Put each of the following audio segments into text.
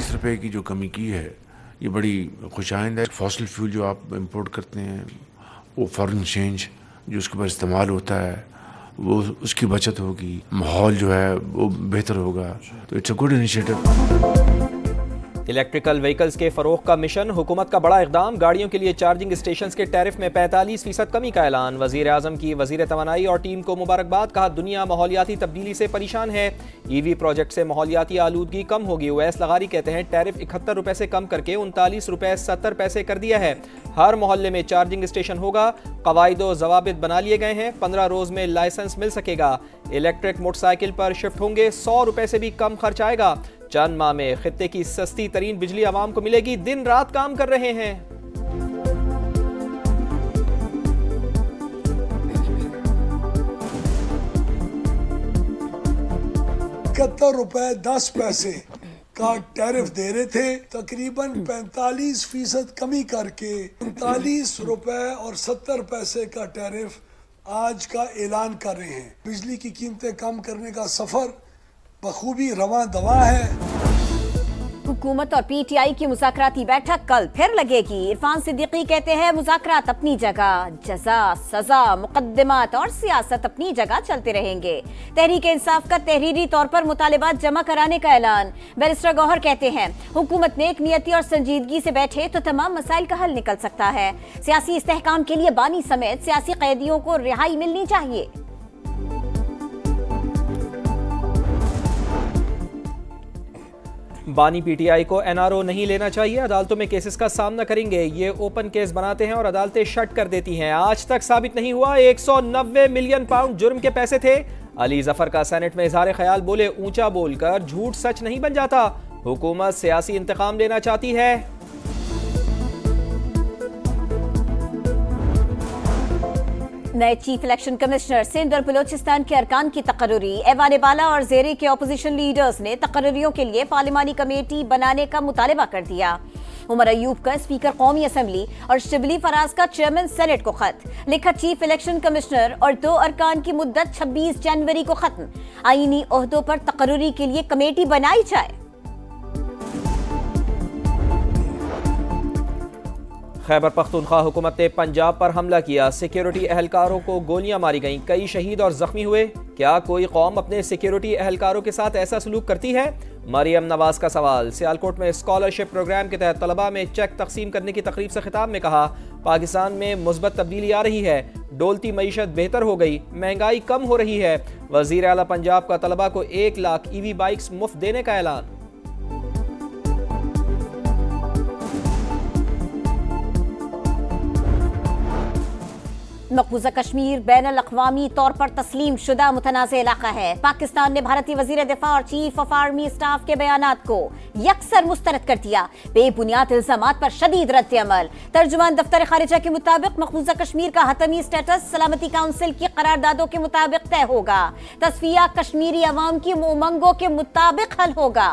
30 रुपए की जो कमी की है ये बड़ी खुशाइंद है। फॉसिल फ्यूल जो आप इंपोर्ट करते हैं वो फॉरेन एक्सचेंज जो उसके ऊपर इस्तेमाल होता है वो उसकी बचत होगी, माहौल जो है वो बेहतर होगा, तो it's a good initiative. Electrical vehicles के फरोख का मिशन, हुकूमत का बड़ा इकदाम, गाड़ियों के लिए चार्जिंग स्टेशन के टैरिफ में 45% कमी का ऐलान। वजीर आजम की वजीर तवानाई और टीम को मुबारकबाद, कहा दुनिया माहौलियाती तब्दीली से परेशान है, EV प्रोजेक्ट से माहौलियाती आलूदगी कम होगी। उवैस लगारी कहते हैं टैरिफ 71 रुपए से कम करके 39 रुपए 70 पैसे कर दिया है। हर मोहल्ले में चार्जिंग स्टेशन होगा, कवायदो जवाबित बना लिए गए हैं, 15 रोज में लाइसेंस मिल सकेगा। इलेक्ट्रिक मोटरसाइकिल पर शिफ्ट होंगे, 100 रुपए से भी कम खर्च आएगा। चंद माह में खित्ते की सस्ती तरीन बिजली आवाम को मिलेगी, दिन रात काम कर रहे हैं। ₹71.10 का टैरिफ दे रहे थे, तकरीबन 45% कमी करके 39 रुपए और 70 पैसे का टैरिफ आज का ऐलान कर रहे हैं। बिजली की कीमतें कम करने का सफर बखूबी रवां दवा है। हुकूमत और PTI की मुज़ाकराती बैठक कल फिर लगेगी। इरफान सिद्दीकी कहते हैं मुज़ाकरात अपनी जगह, जजा सजा मुकद्दमात और सियासत अपनी जगह चलते रहेंगे। तहरीक इंसाफ का तहरीरी तौर पर मुतालिबात जमा कराने का ऐलान। बैरिस्टर गौहर कहते हैं हुकूमत नेक नियती और संजीदगी से बैठे तो तमाम मसाइल का हल निकल सकता है। सियासी इस्तेहकाम के लिए बानी समेत सियासी कैदियों को रिहाई मिलनी चाहिए। बानी PTI को NRO नहीं लेना चाहिए, अदालतों में केसेस का सामना करेंगे। ये ओपन केस बनाते हैं और अदालतें शट कर देती हैं। आज तक साबित नहीं हुआ 190 मिलियन पाउंड जुर्म के पैसे थे। अली जफर का सेनेट में इजहार ख्याल, बोले ऊंचा बोलकर झूठ सच नहीं बन जाता, हुकूमत सियासी इंतकाम लेना चाहती है। नए चीफ इलेक्शन कमिश्नर सिंध और बलोचिस्तान के अरकान की तकर्री। ऐवान बाला और ज़ेरे के अपोजिशन लीडर्स ने तकर्रियों के लिए पार्लिमानी कमेटी बनाने का मुतालिबा कर दिया। उमर अयूब का स्पीकर कौमी असम्बली और शिबली फराज का चेयरमैन सेनेट को खत लिखा। चीफ इलेक्शन कमिश्नर और 2 अरकान की मुद्दत 26 जनवरी को खत्म। आईनी ओहदों पर तकर्री के लिए कमेटी बनाई जाए। खैबर पख्तूनख्वा हुकूमत ने पंजाब पर हमला किया, सिक्योरिटी एहलकारों को गोलियां मारी गईं, कई शहीद और जख्मी हुए। क्या कोई कौम अपने सिक्योरिटी एहलकारों के साथ ऐसा सलूक करती है? मरियम नवाज का सवाल। सियालकोट में स्कॉलरशिप प्रोग्राम के तहत तलबा में चेक तकसीम करने की तकरीब से खिताब में कहा पाकिस्तान में मुस्बत तब्दीली आ रही है, डोलती मईशत बेहतर हो गई, महंगाई कम हो रही है। वजीर आला पंजाब का तलबा को 1 लाख EV बाइक्स मुफ्त देने का ऐलान। मकबूजा कश्मीर बैनुल अक़वामी तौर पर तस्लीम शुदा मुतनाज़ इलाका है। पाकिस्तान ने भारतीय वज़ीर दिफा और चीफ ऑफ आर्मी स्टाफ के बयानात को यकसर मुस्तरद कर दिया। बेबुनियाद इल्ज़ामात पर शदीद रद्द अमल। तर्जुमान दफ्तर खारिजा के मुताबिक मकबूजा कश्मीर का हतमी स्टेटस सलामती काउंसिल की करारदादों के मुताबिक तय होगा। तस्फिया कश्मीरी अवाम की उमंगों के मुताबिक हल होगा।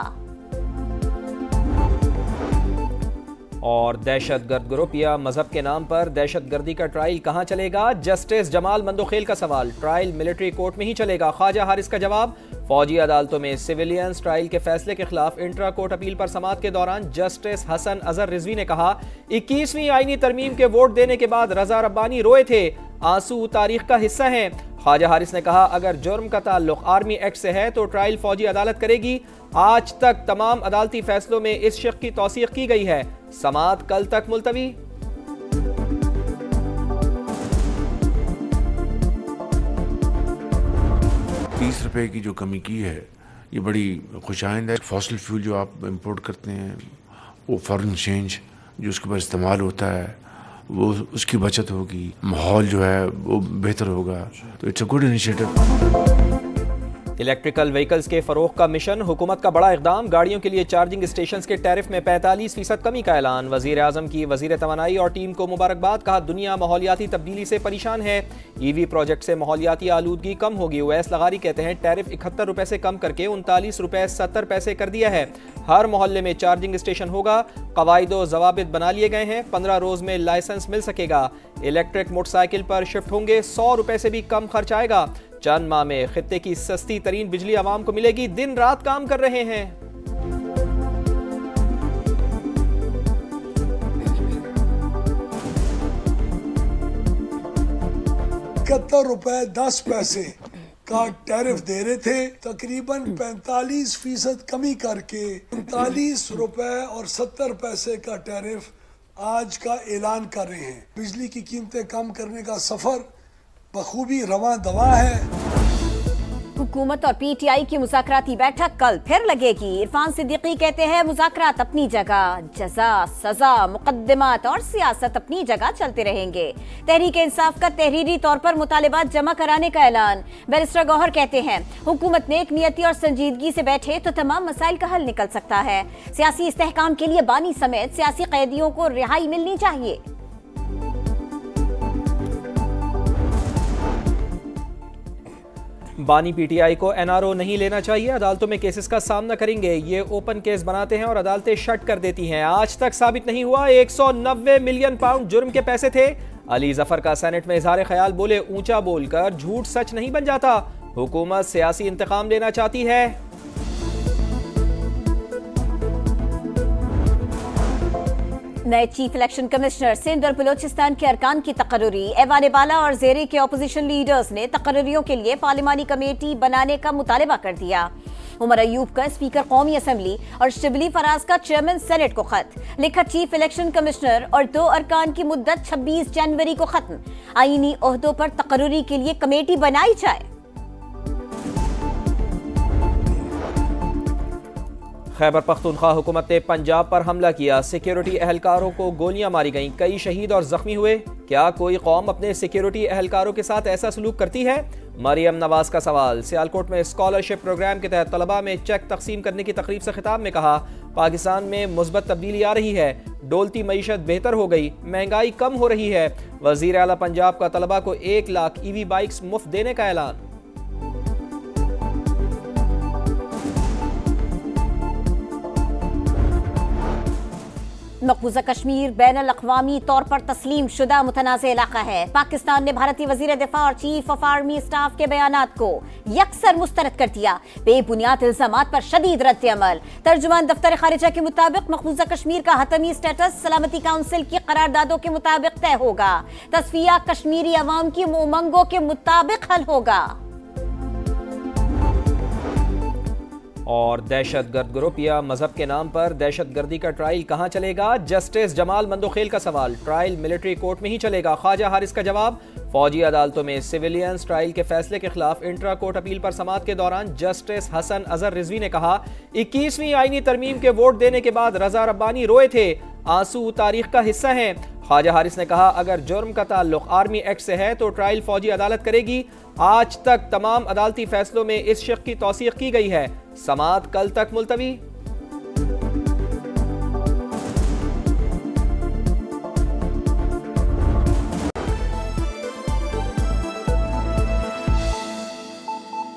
और दहशतगर्द ग्रुप या मजहब के नाम पर दहशतगर्दी का ट्रायल कहां चलेगा? जस्टिस जमाल मंदोखेल का सवाल। ट्रायल मिलिट्री कोर्ट में ही चलेगा। ख्वाजा हारिस का जवाब। फौजी अदालतों में सिविलियंस ट्रायल के फैसले के खिलाफ इंट्रा कोर्ट अपील पर समाअत के दौरान जस्टिस हसन अजहर रिजवी ने कहा 21वीं आईनी तरमीम के वोट देने के बाद रजा रब्बानी रोए थे, आंसू तारीख का हिस्सा हैं। ख्वाजा हारिस ने कहा अगर जुर्म का ताल्लुक आर्मी एक्ट से है तो ट्रायल फौजी अदालत करेगी। आज तक तमाम अदालती फैसलों में इस शिक की तौसीक की गई है। समाअत कल तक मुलतवी। 30 रुपए की जो कमी की है ये बड़ी खुशाइंद है। फॉसिल फ्यूल जो आप इंपोर्ट करते हैं वो फॉरेन एक्सचेंज जो उसके ऊपर इस्तेमाल होता है वो उसकी बचत होगी, माहौल जो है वो बेहतर होगा, तो it's a good initiative. Electrical vehicles के फरोख का मिशन, हुकूमत का बड़ा इकदाम, गाड़ियों के लिए चार्जिंग स्टेशन के टैरिफ में 45% कमी का ऐलान। वजीर आजम की वजीर तवानाई और टीम को मुबारकबाद, कहा दुनिया माहौलियाती तब्दीली से परेशान है, EV प्रोजेक्ट से माहौलियाती आलूदगी कम होगी। उवैस लगारी कहते हैं टैरिफ 71 रुपए से कम करके 39 रुपए 70 पैसे कर दिया है। हर मोहल्ले में चार्जिंग स्टेशन होगा, कवायदो जवाबित बना लिए गए हैं, 15 रोज में लाइसेंस मिल सकेगा। इलेक्ट्रिक मोटरसाइकिल पर शिफ्ट होंगे, 100 रुपए से भी कम खर्च आएगा। चंद माह में खित्ते की सस्ती तरीन बिजली आवाम को मिलेगी, दिन रात काम कर रहे हैं। 71 रुपए 10 पैसे का टैरिफ दे रहे थे, तकरीबन 45% कमी करके 39 रुपए और 70 पैसे का टैरिफ आज का ऐलान कर रहे हैं। बिजली की कीमतें कम करने का सफर बखूबी रवां दवा है। हुकूमत और पीटीआई की मुज़ाकराती बैठक कल फिर लगेगी। इरफान सिद्दीकी कहते हैं मुज़ाकरात अपनी जगह, जज़ा सज़ा मुकद्दमात और सियासत अपनी जगह चलते रहेंगे। तहरीक इंसाफ का तहरीरी तौर पर मुतालिबात जमा कराने का ऐलान। बैरिस्टर गौहर कहते हैं हुकूमत नेक नियती और संजीदगी से बैठे तो तमाम मसाइल का हल निकल सकता है। सियासी इस्तेहकाम के लिए बानी समेत सियासी कैदियों को रिहाई मिलनी चाहिए। बानी पीटीआई को एनआरओ नहीं लेना चाहिए, अदालतों में केसेस का सामना करेंगे। ये ओपन केस बनाते हैं और अदालतें शट कर देती हैं। आज तक साबित नहीं हुआ 190 मिलियन पाउंड जुर्म के पैसे थे। अली जफर का सेनेट में इजहार ख्याल, बोले ऊंचा बोलकर झूठ सच नहीं बन जाता। हुकूमत सियासी इंतकाम लेना चाहती है। नए चीफ इलेक्शन कमिश्नर सिंध और बलोचिस्तान के अरकान की तकर्री। ऐवान बाला और ज़ेरे के अपोजिशन लीडर्स ने तकर्रियों के लिए पार्लिमानी कमेटी बनाने का मुतालबा कर दिया। उमर अयूब का स्पीकर कौमी असम्बली और शिबली फराज का चेयरमैन सेनेट को खत लिखा। चीफ इलेक्शन कमिश्नर और 2 अरकान की मुद्दत 26 जनवरी को खत्म। आईनी ओहदों पर तकर्री के लिए कमेटी बनाई जाए। खैबर पख्तूनख्वा हुकूमत ने पंजाब पर हमला किया। सिक्योरिटी एहलकारों को गोलियां मारी गईं, कई शहीद और जख्मी हुए। क्या कोई कौम अपने सिक्योरिटी एहलकारों के साथ ऐसा सलूक करती है? मरियम नवाज का सवाल। सियालकोट में स्कॉलरशिप प्रोग्राम के तहत तलबा में चेक तकसीम करने की तकरीब से खिताब में कहा, पाकिस्तान में मुस्बत तब्दीली आ रही है, डोलती मईशत बेहतर हो गई, महंगाई कम हो रही है। वजीर आला पंजाब का तलबा को 1 लाख EV बाइक्स मुफ्त देने का ऐलान। मकबूजा कश्मीर बैनुल अक़वामी तौर पर तस्लीम शुदा मुतनाज़ इलाका है। पाकिस्तान ने भारतीय वज़ीर दिफ़ा और चीफ ऑफ आर्मी स्टाफ के बयानात को यकसर मुस्तरद कर दिया। बेबुनियाद इल्ज़ामात पर शदीद रद्द-ए-अमल। तर्जुमान दफ्तर खारिजा के मुताबिक मकबूजा कश्मीर का हतमी स्टेटस सलामती काउंसिल की करारदादों के मुताबिक तय होगा। तस्फिया कश्मीरी अवाम की उमंगों के मुताबिक हल होगा। और दहशतगर्द ग्रुप या मजहब के नाम पर दहशतगर्दी का ट्रायल कहां चलेगा? जस्टिस जमाल मंदोखेल का सवाल। ट्रायल मिलिट्री कोर्ट में ही चलेगा। ख्वाजा हारिस का जवाब, फौजी अदालतों में सिविलियंस ट्रायल के फैसले के खिलाफ इंट्रा कोर्ट अपील पर समाअत के दौरान जस्टिस हसन अजहर रिजवी ने कहा, 21वीं आईनी तरमीम के वोट देने के बाद रजा रब्बानी रोए थे, आंसू तारीख का हिस्सा हैं। ख्वाजा हारिस ने कहा, अगर जुर्म का ताल्लुक आर्मी एक्ट से है तो ट्रायल फौजी अदालत करेगी। आज तक तमाम अदालती फैसलों में इस शक की तौसीक की गई है। समाअत कल तक मुलतवी।